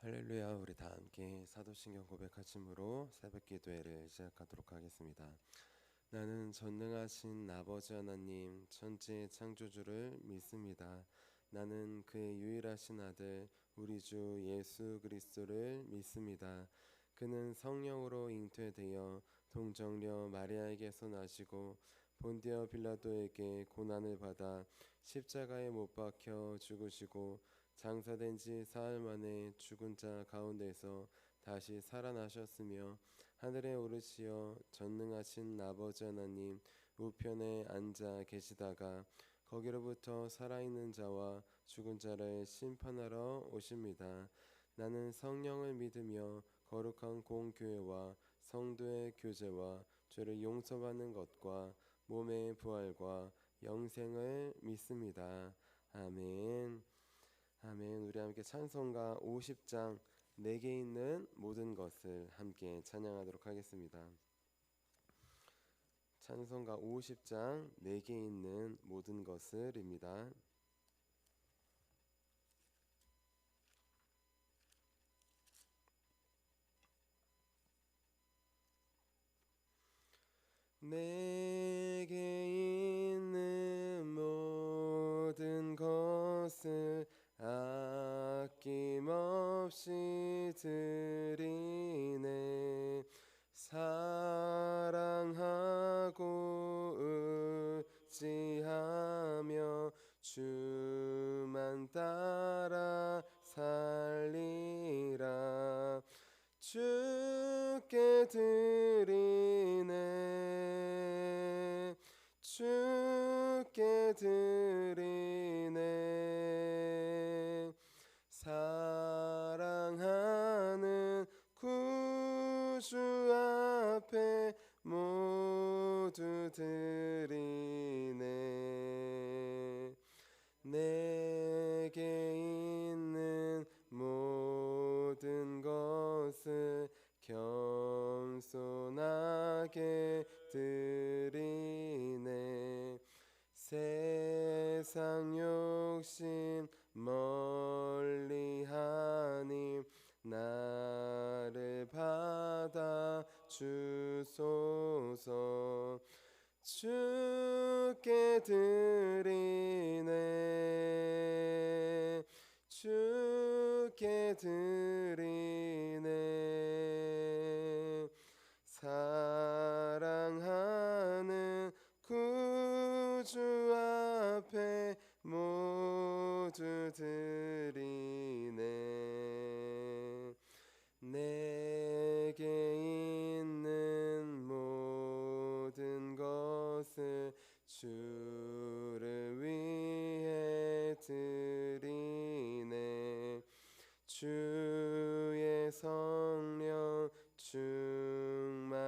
할렐루야. 우리 다 함께 사도신경 고백하심으로 새벽 기도회를 시작하도록 하겠습니다. 나는 전능하신 아버지 하나님 천지의 창조주를 믿습니다. 나는 그의 유일하신 아들 우리 주 예수 그리스도를 믿습니다. 그는 성령으로 잉태되어 동정녀 마리아에게서 나시고 본디오 빌라도에게 고난을 받아 십자가에 못 박혀 죽으시고 장사된 지 사흘 만에 죽은 자 가운데서 다시 살아나셨으며 하늘에 오르시어 전능하신 아버지 하나님 우편에 앉아 계시다가 거기로부터 살아있는 자와 죽은 자를 심판하러 오십니다. 나는 성령을 믿으며 거룩한 공교회와 성도의 교제와 죄를 용서받는 것과 몸의 부활과 영생을 믿습니다. 아멘. 아멘. 우리 함께 찬송가 50장 내게 있는 모든 것을 함께 찬양하도록 하겠습니다. 찬송가 50장 내게 있는 모든 것을입니다. 내게 있는 모든 것을 아낌없이 드리네. 사랑하고 의지하며 주만 따라 살리라. 주께 드리네. 주께 드리네. 사랑하는 구주 앞에 모두 드리네. 내게 있는 모든 것을 겸손하게 드리네. 세상 욕심 멀리하니 나를 받아 주소서. 주께 드리네. 주께 드리네. 사랑하는 구주 앞에 모두 드리네. 내게 있는 모든 것을 주를 위해 드리네. 주의 성령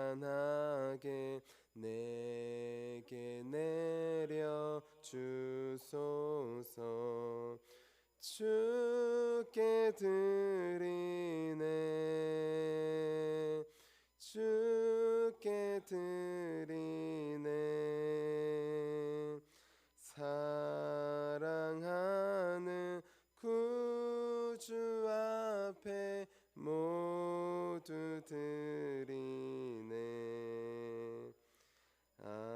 충만하게 내게 내려 주소서. 주께 드리네. 주께 드리네. 사랑하는 구주 앞에 모두 드리네. 아멘.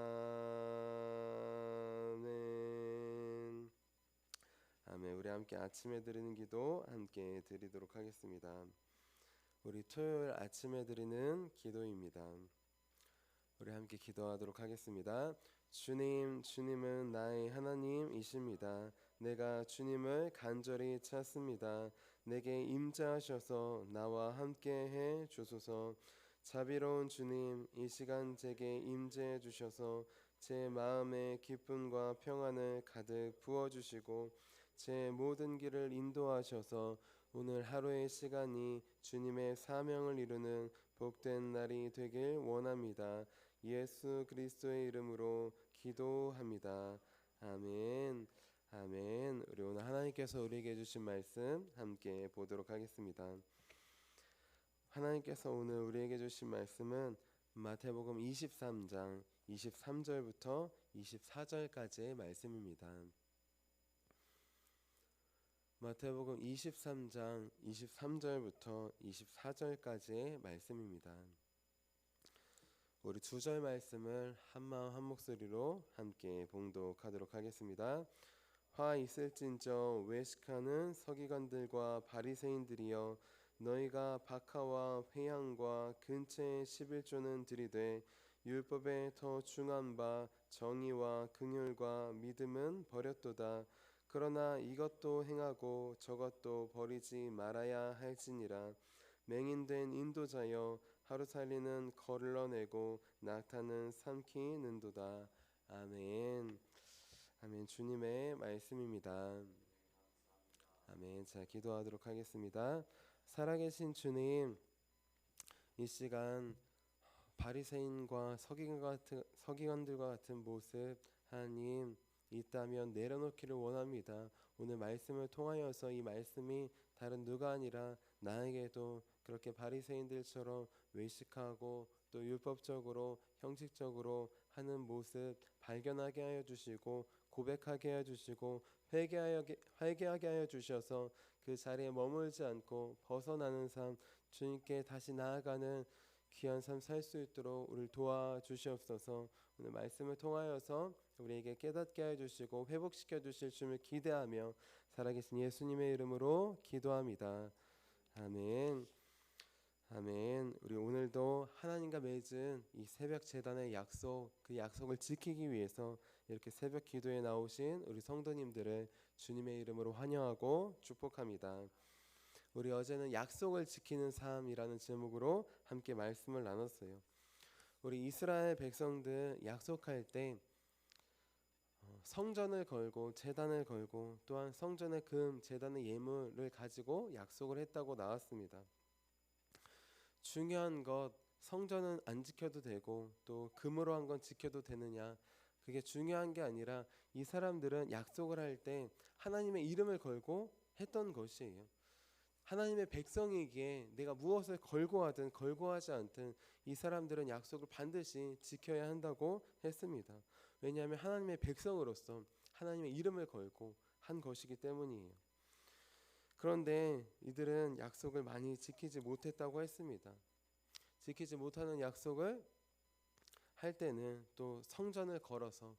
아멘. 우리 함께 아침에 드리는 기도 함께 드리도록 하겠습니다. 우리 토요일 아침에 드리는 기도입니다. 우리 함께 기도하도록 하겠습니다. 주님, 주님은 나의 하나님이십니다. 내가 주님을 간절히 찾습니다. 내게 임재하셔서 나와 함께해 주소서. 자비로운 주님, 이 시간 제게 임재해 주셔서 제 마음에 기쁨과 평안을 가득 부어주시고 제 모든 길을 인도하셔서 오늘 하루의 시간이 주님의 사명을 이루는 복된 날이 되길 원합니다. 예수 그리스도의 이름으로 기도합니다. 아멘. 아멘. 우리 오늘 하나님께서 우리에게 주신 말씀 함께 보도록 하겠습니다. 하나님께서 오늘 우리에게 주신 말씀은 마태복음 23장 23절부터 24절까지의 말씀입니다. 마태복음 23장 23절부터 24절까지의 말씀입니다. 우리 두 절 말씀을 한마음 한 목소리로 함께 봉독하도록 하겠습니다. 화 있을진저 외식하는 서기관들과 바리새인들이여, 너희가 박하와 회향과 근처의 11조는 들이되 율법에 더 중한 바 정의와 긍휼과 믿음은 버렸도다. 그러나 이것도 행하고 저것도 버리지 말아야 할지니라. 맹인된 인도자여, 하루살이는 거를러내고 낙타는 삼키는도다. 아멘. 아멘. 주님의 말씀입니다. 아멘. 자, 기도하도록 하겠습니다. 살아계신 주님, 이 시간 바리새인과 서기관들과 같은 모습 하나님 있다면 내려놓기를 원합니다. 오늘 말씀을 통하여서 이 말씀이 다른 누가 아니라 나에게도 그렇게 바리새인들처럼 외식하고 또 율법적으로 형식적으로 하는 모습 발견하게 하여 주시고 고백하게 하여 주시고 회개하게 하여 주셔서 그 자리에 머물지 않고 벗어나는 삶, 주님께 다시 나아가는 귀한 삶 살 수 있도록 우리를 도와주시옵소서. 오늘 말씀을 통하여서 우리에게 깨닫게 해주시고 회복시켜 주실 주님을 기대하며 살아계신 예수님의 이름으로 기도합니다. 아멘. 아멘. 우리 오늘도 하나님과 맺은 이 새벽 제단의 약속, 그 약속을 지키기 위해서 이렇게 새벽 기도에 나오신 우리 성도님들을 주님의 이름으로 환영하고 축복합니다. 우리 어제는 약속을 지키는 삶이라는 제목으로 함께 말씀을 나눴어요. 우리 이스라엘 백성들 약속할 때 성전을 걸고 제단을 걸고 또한 성전의 금, 제단의 예물을 가지고 약속을 했다고 나왔습니다. 중요한 것, 성전은 안 지켜도 되고 또 금으로 한 건 지켜도 되느냐, 그게 중요한 게 아니라 이 사람들은 약속을 할 때 하나님의 이름을 걸고 했던 것이에요. 하나님의 백성이기에 내가 무엇을 걸고 하든 걸고 하지 않든 이 사람들은 약속을 반드시 지켜야 한다고 했습니다. 왜냐하면 하나님의 백성으로서 하나님의 이름을 걸고 한 것이기 때문이에요. 그런데 이들은 약속을 많이 지키지 못했다고 했습니다. 지키지 못하는 약속을 할 때는 또 성전을 걸어서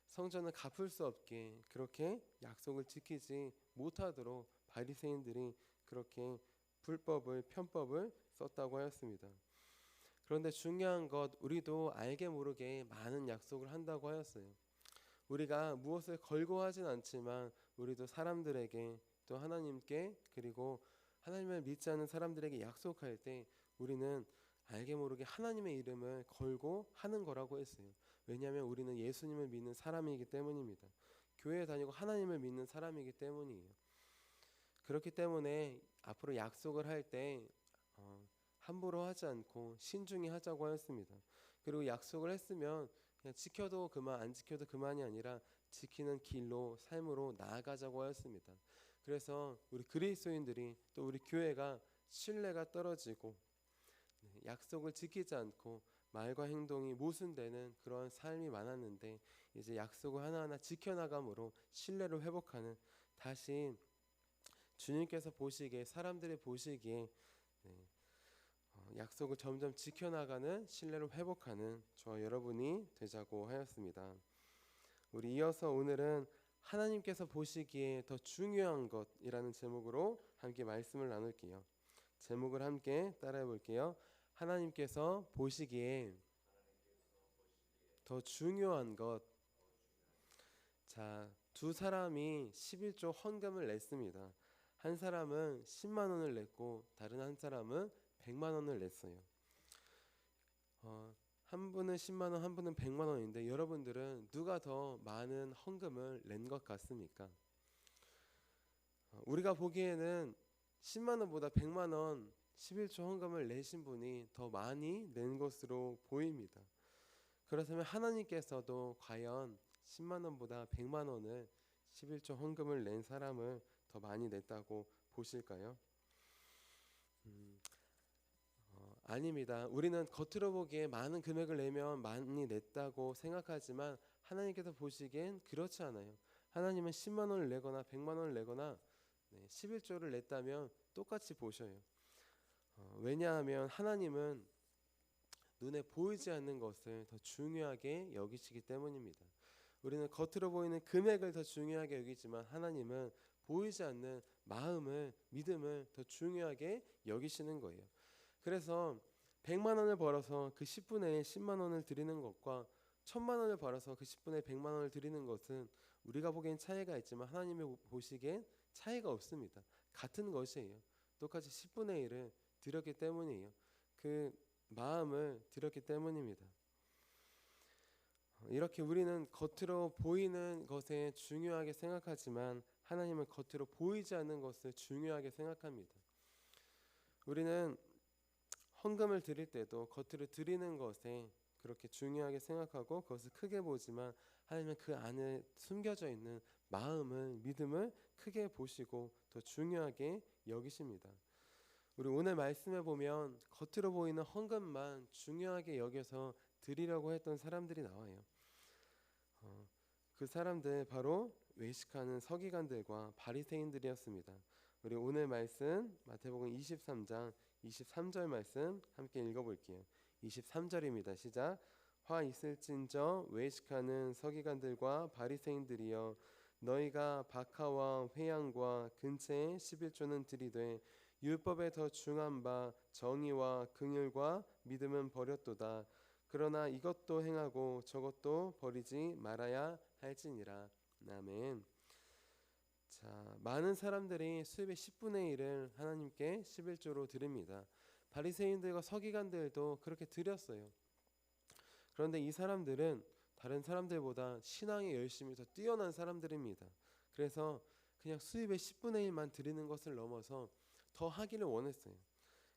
성전을 갚을 수 없게 그렇게 약속을 지키지 못하도록 바리새인들이 그렇게 불법을 편법을 썼다고 하였습니다. 그런데 중요한 것, 우리도 알게 모르게 많은 약속을 한다고 하였어요. 우리가 무엇을 걸고 하진 않지만 우리도 사람들에게 또 하나님께 그리고 하나님을 믿지 않는 사람들에게 약속할 때 우리는 알게 모르게 하나님의 이름을 걸고 하는 거라고 했어요. 왜냐하면 우리는 예수님을 믿는 사람이기 때문입니다. 교회에 다니고 하나님을 믿는 사람이기 때문이에요. 그렇기 때문에 앞으로 약속을 할 때 함부로 하지 않고 신중히 하자고 하였습니다. 그리고 약속을 했으면 그냥 지켜도 그만, 안 지켜도 그만이 아니라 지키는 길로, 삶으로 나아가자고 하였습니다. 그래서 우리 그리스도인들이 또 우리 교회가 신뢰가 떨어지고 약속을 지키지 않고 말과 행동이 모순되는 그런 삶이 많았는데, 이제 약속을 하나하나 지켜나감으로 신뢰를 회복하는, 다시 주님께서 보시기에, 사람들이 보시기에 약속을 점점 지켜나가는, 신뢰를 회복하는 저와 여러분이 되자고 하였습니다. 우리 이어서 오늘은 하나님께서 보시기에 더 중요한 것이라는 제목으로 함께 말씀을 나눌게요. 제목을 함께 따라해 볼게요. 하나님께서 보시기에 더 중요한 것. 자, 두 사람이 11조 헌금을 냈습니다. 한 사람은 10만 원을 냈고 다른 한 사람은 100만 원을 냈어요. 한 분은 10만 원, 한 분은 100만 원인데 여러분들은 누가 더 많은 헌금을 낸 것 같습니까? 우리가 보기에는 10만 원보다 100만 원 11조 헌금을 내신 분이 더 많이 낸 것으로 보입니다. 그렇다면 하나님께서도 과연 10만 원보다 100만 원을 11조 헌금을 낸 사람을 더 많이 냈다고 보실까요? 아닙니다. 우리는 겉으로 보기에 많은 금액을 내면 많이 냈다고 생각하지만 하나님께서 보시기엔 그렇지 않아요. 하나님은 10만 원을 내거나 100만 원을 내거나 11조를 냈다면 똑같이 보셔요. 왜냐하면 하나님은 눈에 보이지 않는 것을 더 중요하게 여기시기 때문입니다. 우리는 겉으로 보이는 금액을 더 중요하게 여기지만 하나님은 보이지 않는 마음을, 믿음을 더 중요하게 여기시는 거예요. 그래서 100만 원을 벌어서 그 10분의 1 10만 원을 드리는 것과 1000만 원을 벌어서 그 10분의 1 100만 원을 드리는 것은 우리가 보기엔 차이가 있지만 하나님이 보시기엔 차이가 없습니다. 같은 것이에요. 똑같이 10분의 1을 드렸기 때문이에요. 그 마음을 드렸기 때문입니다. 이렇게 우리는 겉으로 보이는 것에 중요하게 생각하지만 하나님은 겉으로 보이지 않는 것을 중요하게 생각합니다. 우리는 헌금을 드릴 때도 겉으로 드리는 것에 그렇게 중요하게 생각하고 그것을 크게 보지만 하나님은 그 안에 숨겨져 있는 마음을, 믿음을 크게 보시고 더 중요하게 여기십니다. 우리 오늘 말씀에 보면 겉으로 보이는 헌금만 중요하게 여겨서 드리려고 했던 사람들이 나와요. 그 사람들 바로 외식하는 서기관들과 바리새인들이었습니다. 우리 오늘 말씀 마태복음 23장 23절 말씀 함께 읽어볼게요. 23절입니다. 시작. 화 있을진저 외식하는 서기관들과 바리새인들이여 너희가 박하와 회양과 근체의 11조는 드리되 율법에 더 중한 바 정의와 긍휼과 믿음은 버렸도다. 그러나 이것도 행하고 저것도 버리지 말아야 할지니라. 아멘. 자, 많은 사람들이 수입의 10분의 1을 하나님께 11조로 드립니다. 바리새인들과 서기관들도 그렇게 드렸어요. 그런데 이 사람들은 다른 사람들보다 신앙의 열심이 더 뛰어난 사람들입니다. 그래서 그냥 수입의 10분의 1만 드리는 것을 넘어서 더 하기를 원했어요.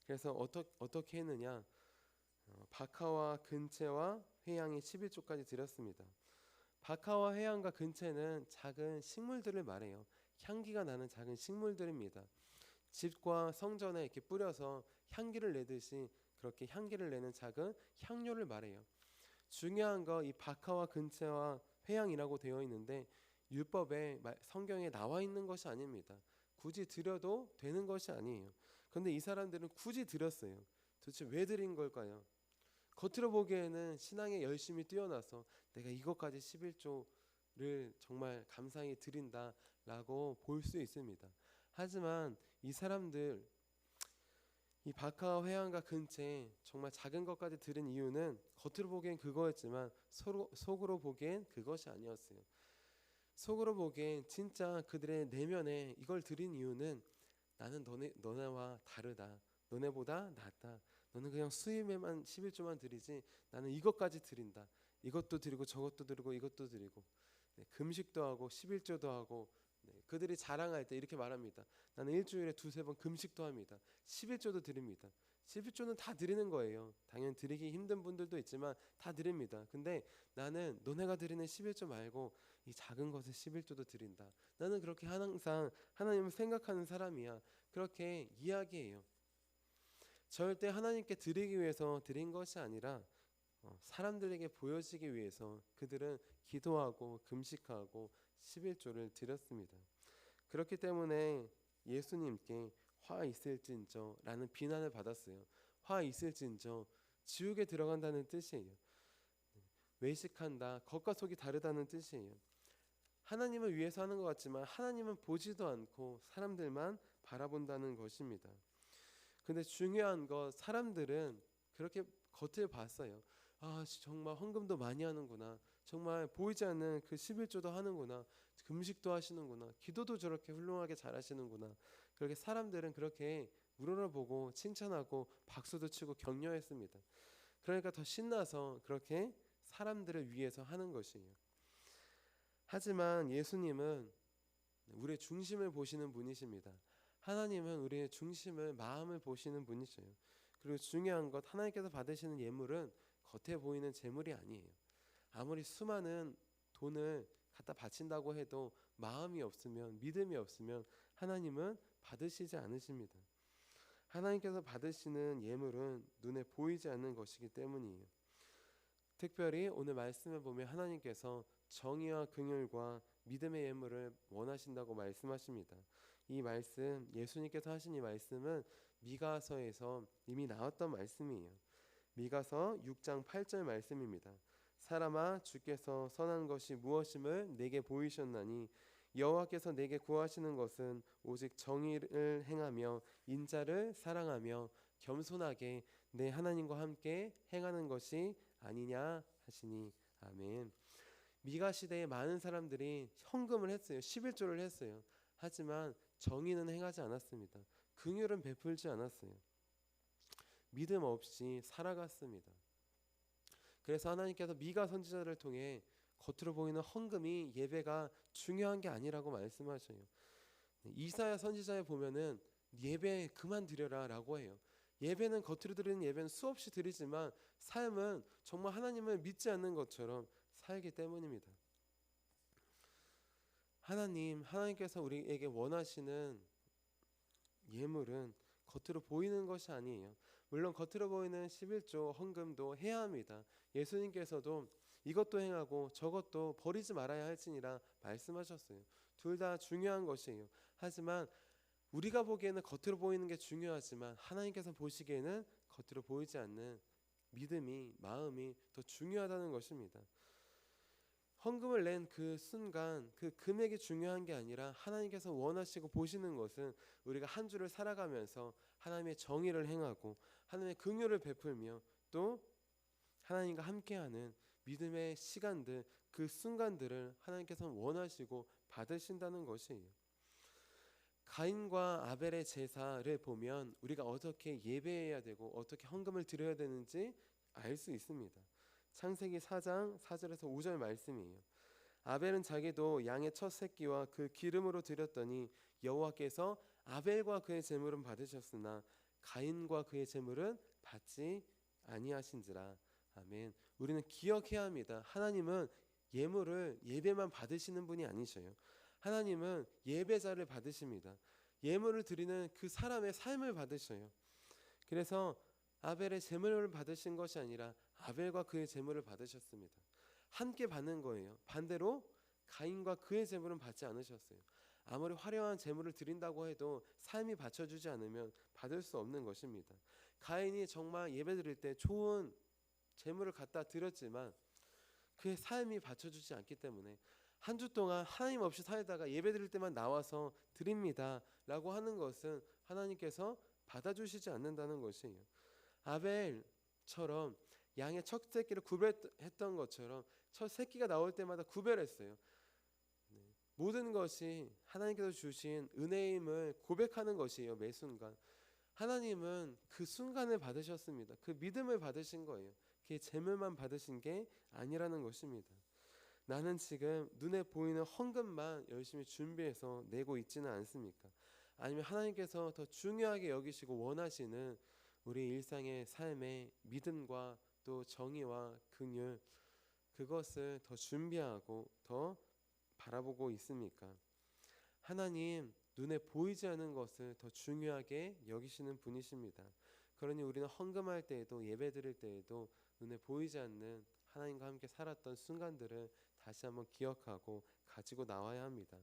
그래서 어떻게 했느냐? 박하와 근체와 회양이 11조까지 드렸습니다. 박하와 회양과 근체는 작은 식물들을 말해요. 향기가 나는 작은 식물들입니다. 집과 성전에 이렇게 뿌려서 향기를 내듯이 그렇게 향기를 내는 작은 향료를 말해요. 중요한 거 이 박하와 근체와 회양이라고 되어 있는데 율법에 성경에 나와 있는 것이 아닙니다. 굳이 드려도 되는 것이 아니에요. 그런데 이 사람들은 굳이 드렸어요. 도대체 왜 드린 걸까요? 겉으로 보기에는 신앙에 열심히 뛰어나서 내가 이것까지 11조를 정말 감사히 드린다라고 볼 수 있습니다. 하지만 이 사람들, 이 박하와 회양과 근체 정말 작은 것까지 드린 이유는 겉으로 보기엔 그거였지만 속으로 보기엔 그것이 아니었어요. 속으로 보기엔 진짜 그들의 내면에 이걸 드린 이유는 나는 너네와 다르다. 너네보다 낫다. 너는 그냥 수입에만 11조만 드리지 나는 이것까지 드린다. 이것도 드리고 저것도 드리고 이것도 드리고 금식도 하고 11조도 하고 그들이 자랑할 때 이렇게 말합니다. 나는 일주일에 두세 번 금식도 합니다. 11조도 드립니다. 11조는 다 드리는 거예요. 당연히 드리기 힘든 분들도 있지만 다 드립니다. 근데 나는 너네가 드리는 11조 말고 이 작은 것을 11조도 드린다. 나는 그렇게 항상 하나님을 생각하는 사람이야. 그렇게 이야기해요. 절대 하나님께 드리기 위해서 드린 것이 아니라 사람들에게 보여지기 위해서 그들은 기도하고 금식하고 11조를 드렸습니다. 그렇기 때문에 예수님께 화 있을진저 라는 비난을 받았어요. 화 있을진저 지옥에 들어간다는 뜻이에요. 외식한다, 겉과 속이 다르다는 뜻이에요. 하나님을 위해서 하는 것 같지만 하나님은 보지도 않고 사람들만 바라본다는 것입니다. 근데 중요한 거 사람들은 그렇게 겉을 봤어요. 아 정말 헌금도 많이 하는구나. 정말 보이지 않는 그 11조도 하는구나. 금식도 하시는구나. 기도도 저렇게 훌륭하게 잘하시는구나. 그렇게 사람들은 그렇게 우러러보고 칭찬하고 박수도 치고 격려했습니다. 그러니까 더 신나서 그렇게 사람들을 위해서 하는 것이에요. 하지만 예수님은 우리의 중심을 보시는 분이십니다. 하나님은 우리의 중심을, 마음을 보시는 분이셔요. 그리고 중요한 것, 하나님께서 받으시는 예물은 겉에 보이는 재물이 아니에요. 아무리 수많은 돈을 갖다 바친다고 해도 마음이 없으면, 믿음이 없으면 하나님은 받으시지 않으십니다. 하나님께서 받으시는 예물은 눈에 보이지 않는 것이기 때문이에요. 특별히 오늘 말씀을 보면 하나님께서 정의와 긍휼과 믿음의 예물을 원하신다고 말씀하십니다. 이 말씀, 예수님께서 하신 이 말씀은 미가서에서 이미 나왔던 말씀이에요. 미가서 6장 8절 말씀입니다. 사람아, 주께서 선한 것이 무엇임을 내게 보이셨나니 여호와께서 내게 구하시는 것은 오직 정의를 행하며 인자를 사랑하며 겸손하게 내 하나님과 함께 행하는 것이 아니냐 하시니. 아멘. 미가 시대에 많은 사람들이 헌금을 했어요. 11조를 했어요. 하지만 정의는 행하지 않았습니다. 긍휼은 베풀지 않았어요. 믿음 없이 살아갔습니다. 그래서 하나님께서 미가 선지자를 통해 겉으로 보이는 헌금이 예배가 중요한 게 아니라고 말씀하셔요. 이사야 선지자에 보면은 예배 그만 드려라 라고 해요. 예배는 겉으로 드리는 예배는 수없이 드리지만 삶은 정말 하나님을 믿지 않는 것처럼 살기 때문입니다. 하나님께서 우리에게 원하시는 예물은 겉으로 보이는 것이 아니에요. 물론 겉으로 보이는 11조 헌금도 해야 합니다. 예수님께서도 이것도 행하고 저것도 버리지 말아야 할지니라 말씀하셨어요. 둘 다 중요한 것이에요. 하지만 우리가 보기에는 겉으로 보이는 게 중요하지만 하나님께서 보시기에는 겉으로 보이지 않는 믿음이, 마음이 더 중요하다는 것입니다. 헌금을 낸 그 순간 그 금액이 중요한 게 아니라 하나님께서 원하시고 보시는 것은 우리가 한 주를 살아가면서 하나님의 정의를 행하고 하나님의 긍휼을 베풀며 또 하나님과 함께하는 믿음의 시간들, 그 순간들을 하나님께서는 원하시고 받으신다는 것이에요. 가인과 아벨의 제사를 보면 우리가 어떻게 예배해야 되고 어떻게 헌금을 드려야 되는지 알 수 있습니다. 창세기 4장 4절에서 5절 말씀이에요. 아벨은 자기도 양의 첫 새끼와 그 기름으로 드렸더니 여호와께서 아벨과 그의 제물은 받으셨으나 가인과 그의 제물은 받지 아니하신지라. 아멘. 우리는 기억해야 합니다. 하나님은 예물을 예배만 받으시는 분이 아니셔요. 하나님은 예배자를 받으십니다. 예물을 드리는 그 사람의 삶을 받으셔요. 그래서 아벨의 제물을 받으신 것이 아니라 아벨과 그의 제물을 받으셨습니다. 함께 받는 거예요. 반대로 가인과 그의 제물은 받지 않으셨어요. 아무리 화려한 제물을 드린다고 해도 삶이 받쳐주지 않으면 받을 수 없는 것입니다. 가인이 정말 예배 드릴 때 좋은 제물을 갖다 드렸지만 그의 삶이 받쳐주지 않기 때문에 한 주 동안 하나님 없이 살다가 예배 드릴 때만 나와서 드립니다 라고 하는 것은 하나님께서 받아주시지 않는다는 것이에요. 아벨처럼 양의 첫 새끼를 구별했던 것처럼 첫 새끼가 나올 때마다 구별했어요. 모든 것이 하나님께서 주신 은혜임을 고백하는 것이에요. 매 순간 하나님은 그 순간을 받으셨습니다. 그 믿음을 받으신 거예요. 그 제물만 받으신 게 아니라는 것입니다. 나는 지금 눈에 보이는 헌금만 열심히 준비해서 내고 있지는 않습니까? 아니면 하나님께서 더 중요하게 여기시고 원하시는 우리 일상의 삶의 믿음과 또 정의와 긍휼, 그것을 더 준비하고 더 바라보고 있습니까? 하나님 눈에 보이지 않는 것을 더 중요하게 여기시는 분이십니다. 그러니 우리는 헌금할 때에도 예배 드릴 때에도 눈에 보이지 않는 하나님과 함께 살았던 순간들을 다시 한번 기억하고 가지고 나와야 합니다.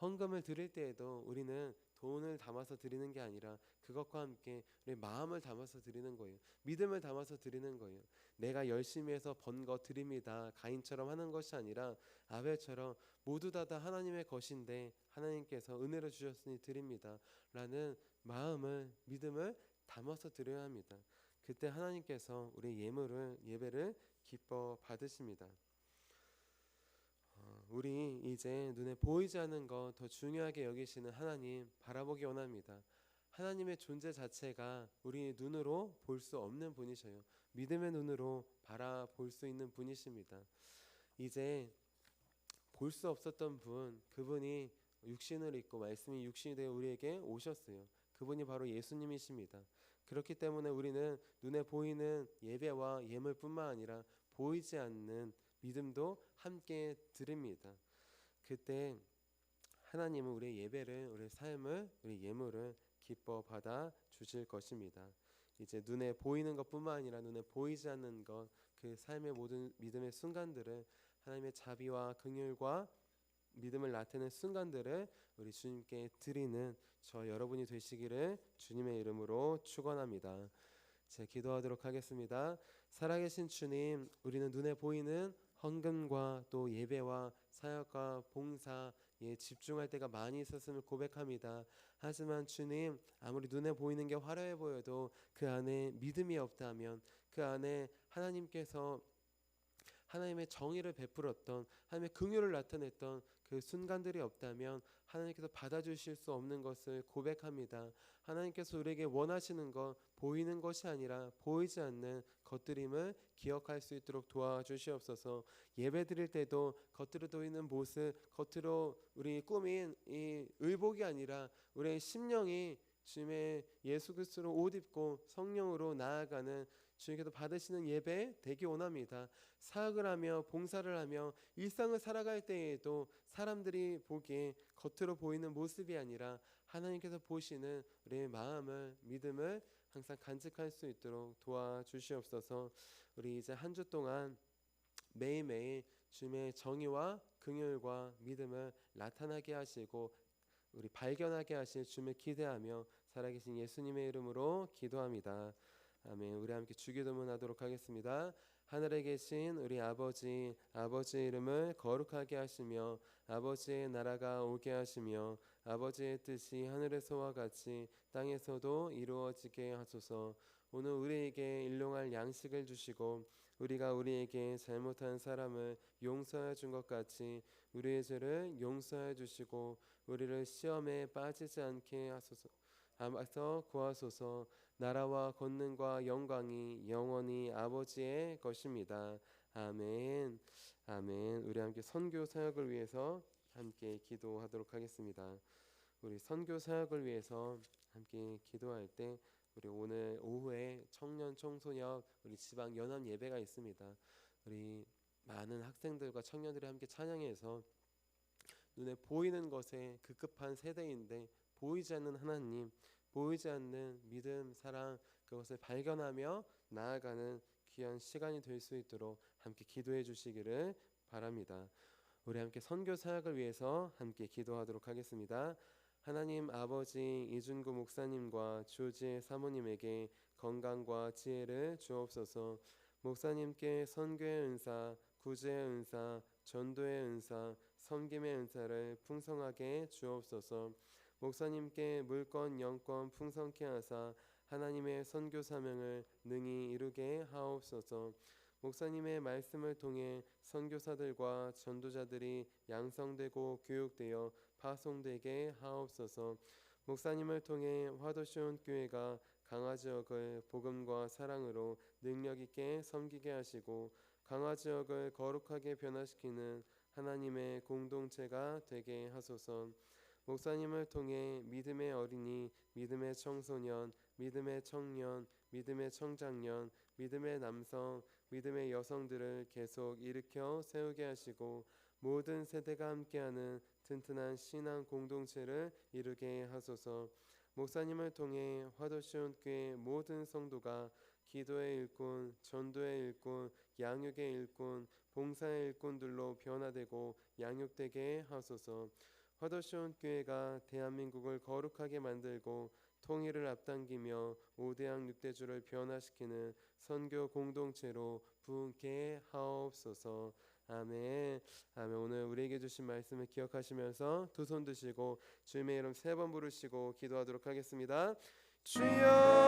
헌금을 드릴 때에도 우리는 돈을 담아서 드리는 게 아니라 그것과 함께 우리 마음을 담아서 드리는 거예요. 믿음을 담아서 드리는 거예요. 내가 열심히 해서 번 거 드립니다. 가인처럼 하는 것이 아니라 아벨처럼 모두 다 하나님의 것인데 하나님께서 은혜로 주셨으니 드립니다 라는 마음을, 믿음을 담아서 드려야 합니다. 그때 하나님께서 우리 예배를 기뻐 받으십니다. 우리 이제 눈에 보이지 않는 것 더 중요하게 여기시는 하나님 바라보기 원합니다. 하나님의 존재 자체가 우리 눈으로 볼 수 없는 분이셔요. 믿음의 눈으로 바라볼 수 있는 분이십니다. 이제 볼 수 없었던 분, 그분이 육신을 입고 말씀이 육신이 되어 우리에게 오셨어요. 그분이 바로 예수님이십니다. 그렇기 때문에 우리는 눈에 보이는 예배와 예물뿐만 아니라 보이지 않는 믿음도 함께 드립니다. 그때 하나님은 우리의 예배를, 우리의 삶을, 우리 예물을 기뻐 받아 주실 것입니다. 이제 눈에 보이는 것뿐만 아니라 눈에 보이지 않는 것, 그 삶의 모든 믿음의 순간들을 하나님의 자비와 긍휼과 믿음을 나타내는 순간들을 우리 주님께 드리는 저 여러분이 되시기를 주님의 이름으로 축원합니다. 제 기도하도록 하겠습니다. 살아계신 주님, 우리는 눈에 보이는 헌금과 또 예배와 사역과 봉사에 집중할 때가 많이 있었음을 고백합니다. 하지만 주님, 아무리 눈에 보이는 게 화려해 보여도 그 안에 믿음이 없다면, 그 안에 하나님께서 하나님의 정의를 베풀었던, 하나님의 긍휼을 나타냈던 그 순간들이 없다면 하나님께서 받아주실 수 없는 것을 고백합니다. 하나님께서 우리에게 원하시는 것, 보이는 것이 아니라 보이지 않는 것들임을 기억할 수 있도록 도와주시옵소서. 예배 드릴 때도 겉으로 보이는 모습, 겉으로 우리 꾸민 이 의복이 아니라 우리의 심령이 주님의 예수 그리스도로 옷 입고 성령으로 나아가는 주님께서 받으시는 예배 되기 원합니다. 사역을 하며 봉사를 하며 일상을 살아갈 때에도 사람들이 보기에 겉으로 보이는 모습이 아니라 하나님께서 보시는 우리의 마음을, 믿음을 항상 간직할 수 있도록 도와주시옵소서. 우리 이제 한 주 동안 매일매일 주님의 정의와 긍휼과 믿음을 나타나게 하시고 우리 발견하게 하실 주님을 기대하며 살아계신 예수님의 이름으로 기도합니다. 아멘. 우리 함께 주기도문 하도록 하겠습니다. 하늘에 계신 우리 아버지, 아버지의 이름을 거룩하게 하시며 아버지의 나라가 오게 하시며 아버지의 뜻이 하늘에서와 같이 땅에서도 이루어지게 하소서. 오늘 우리에게 일용할 양식을 주시고 우리가 우리에게 잘못한 사람을 용서해 준 것 같이 우리의 죄를 용서해 주시고 우리를 시험에 빠지지 않게 하소서. 하소서 구하소서. 나라와 권능과 영광이 영원히 아버지의 것입니다. 아멘. 아멘. 우리 함께 선교 사역을 위해서 함께 기도하도록 하겠습니다. 우리 선교 사역을 위해서 함께 기도할 때 우리 오늘 오후에 청년 청소년 우리 지방 연합 예배가 있습니다. 우리 많은 학생들과 청년들이 함께 찬양해서 눈에 보이는 것에 급급한 세대인데 보이지 않는 하나님, 보이지 않는 믿음, 사랑, 그것을 발견하며 나아가는 귀한 시간이 될 수 있도록 함께 기도해 주시기를 바랍니다. 우리 함께 선교 사역을 위해서 함께 기도하도록 하겠습니다. 하나님 아버지, 이준구 목사님과 조지의 사모님에게 건강과 지혜를 주옵소서. 목사님께 선교의 은사, 구제의 은사, 전도의 은사, 섬김의 은사를 풍성하게 주옵소서. 목사님께 물권 영권 풍성케 하사 하나님의 선교 사명을 능히 이루게 하옵소서. 목사님의 말씀을 통해 선교사들과 전도자들이 양성되고 교육되어 파송되게 하옵소서. 목사님을 통해 화도시온 교회가 강화 지역을 복음과 사랑으로 능력 있게 섬기게 하시고 강화 지역을 거룩하게 변화시키는 하나님의 공동체가 되게 하소서. 목사님을 통해 믿음의 어린이, 믿음의 청소년, 믿음의 청년, 믿음의 청장년, 믿음의 남성, 믿음의 여성들을 계속 일으켜 세우게 하시고 모든 세대가 함께하는 튼튼한 신앙 공동체를 이루게 하소서. 목사님을 통해 화도시온 교회 모든 성도가 기도의 일꾼, 전도의 일꾼, 양육의 일꾼, 봉사의 일꾼들로 변화되고 양육되게 하소서. 화도시온 교회가 대한민국을 거룩하게 만들고 통일을 앞당기며 5대양 6대주를 변화시키는 선교 공동체로 부흥케 하옵소서. 아멘. 아멘. 오늘 우리에게 주신 말씀을 기억하시면서 두 손 드시고 주님의 이름 3번 부르시고 기도하도록 하겠습니다. 주여